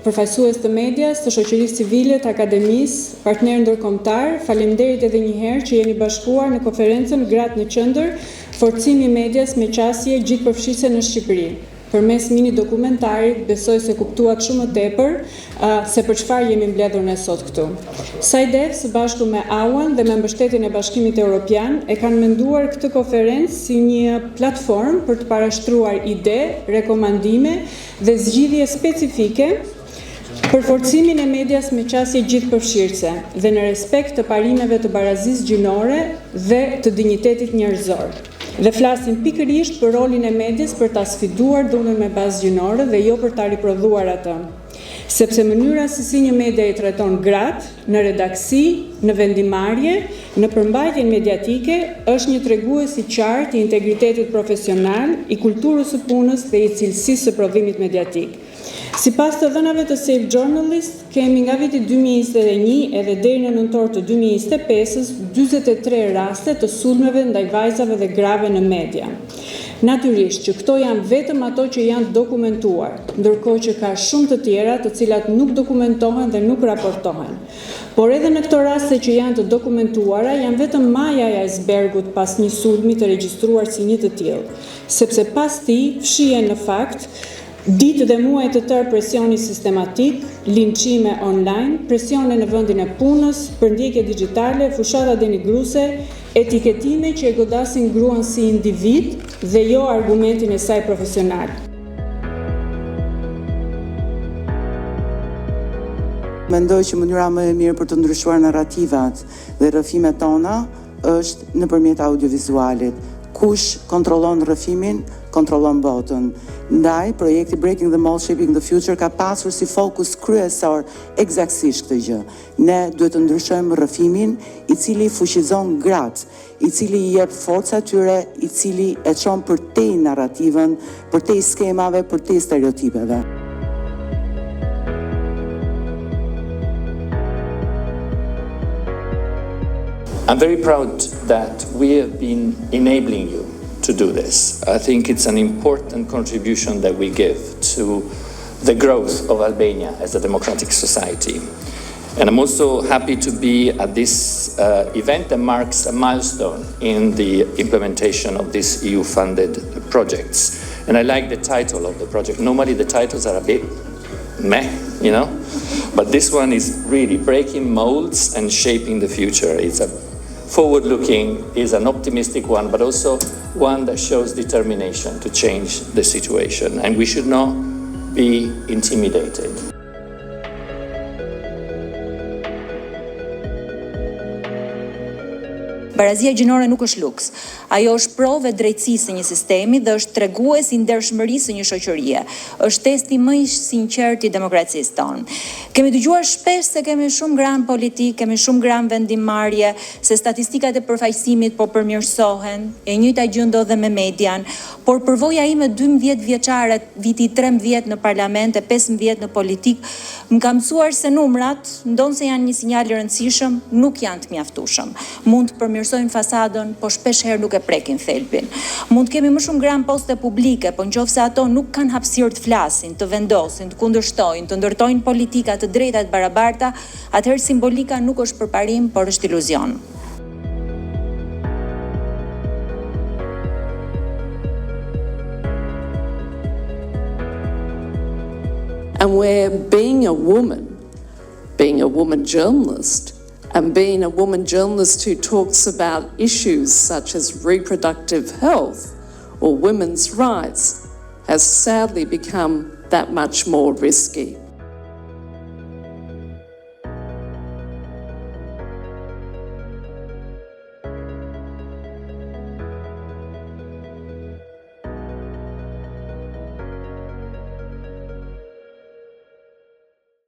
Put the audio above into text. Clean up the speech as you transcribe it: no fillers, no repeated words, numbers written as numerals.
Përfaqësues të medias, të shoqërisë civile, të akademisë, partnerë ndërkombëtar, faleminderit edhe një herë që jeni bashkuar në konferencën Gratë në Qendër, forcimi i medias me qasje gjithëpërfshirëse në Shqipëri. Përmes mini dokumentarit besoj se kuptuat shumë më tepër se për çfarë jemi mbledhur ne sot këtu. SAIDEF së bashku me AUAN dhe me mbështetjen e Bashkimit Evropian e kanë menduar këtë konferencë si një platformë për të parashtruar ide, rekomandime dhe zgjidhje specifike për forcimin e medias me qasje gjithëpërfshirëse dhe në respekt të parimeve të barazisë gjinore dhe të dinjitetit njerëzor. Dhe flasin pikërisht për rolin e medias për ta sfiduar dhunën me bazë gjinore dhe jo për ta riprodhuar atë. Sepse mënyra se si një media i treton gratë në redaksi, në vendimarrje, në përmbajtjen mediatike është një tregues i qartë i integritetit profesional, i kulturës së punës dhe i cilësisë së prodhimit mediatik. Sipas të dhënave të Safe Journalist, kemi nga viti 2021 edhe deri në nëntor të 2025 43 raste të sulmeve ndaj vajzave dhe grave në media. Natyrisht që këto janë vetëm ato që janë dokumentuar, ndërkohë që ka shumë të tjera të cilat nuk dokumentohen dhe nuk raportohen. Por edhe në këto raste që janë të dokumentuara, janë vetëm maja e icebergut pas një sulmi të regjistruar si një të tillë, sepse pas tij fshihen në fakt ditë dhe muaj të tërë presioni sistematik, linçime online, presione në vendin e punës, përndjekje digjitale, fushata denigruese, etiketime që e godasin gruan si individ dhe jo argumentin e saj profesional. Mendoj që mënyra më e mirë për të ndryshuar narrativat dhe rrëfimet tona është nëpërmjet audiovizualit. Kush kontrollon rrëfimin, kontrollon botën. Ndaj, projekti Breaking the Mold, Shaping the Future ka pasur si fokus kryesor eksaktësisht këtë gjë. Ne duhet të ndryshojmë rrëfimin i cili fuqizon gratë, i cili i jep forcë atyre, i cili e çon përtej narrativën, përtej skemave, përtej stereotipeve. I'm very proud that we have been enabling you to do this. I think it's an important contribution that we give to the growth of Albania as a democratic society. And I'm also happy to be at this event that marks a milestone in the implementation of these EU-funded projects. And I like the title of the project. Normally the titles are a bit meh, you know? But this one is really breaking molds and shaping the future. It's a forward-looking, is an optimistic one, but also one that shows determination to change the situation. And we should not be intimidated. Barazia gjinore nuk është luks. Ajo është provë e drejtësisë së një sistemi dhe është tregues i ndershmërisë së një shoqërie. Është testi më i sinqert i demokracisë tonë. Kemi dëgjuar shpesh se kemi shumë gram politik, kemi shumë gram vendimarrje, se statistikat e përfaqësimit po përmirësohen, e njëjta gjë ndodh dhe me median, por përvoja ime 12 vjeçare, viti 13 në parlament e 15 në politik, më ka mësuar se numrat, ndonse janë një sinjal i rëndësishëm, nuk janë të mjaftueshëm. Mund të përmirësojnë fasadën, po shpesh herë nuk e prekin thelbin. Mund të kemi më shumë gram poste publike, po nëse ato nuk kanë hapësirë të flasin, të vendosin, të kundërshtojnë, të ndërtojnë politika të drejta të barabarta, atëherë simbolika nuk është përparim, por është iluzion. And where being a woman journalist, and being a woman journalist who talks about issues such as reproductive health or women's rights has sadly become that much more risky.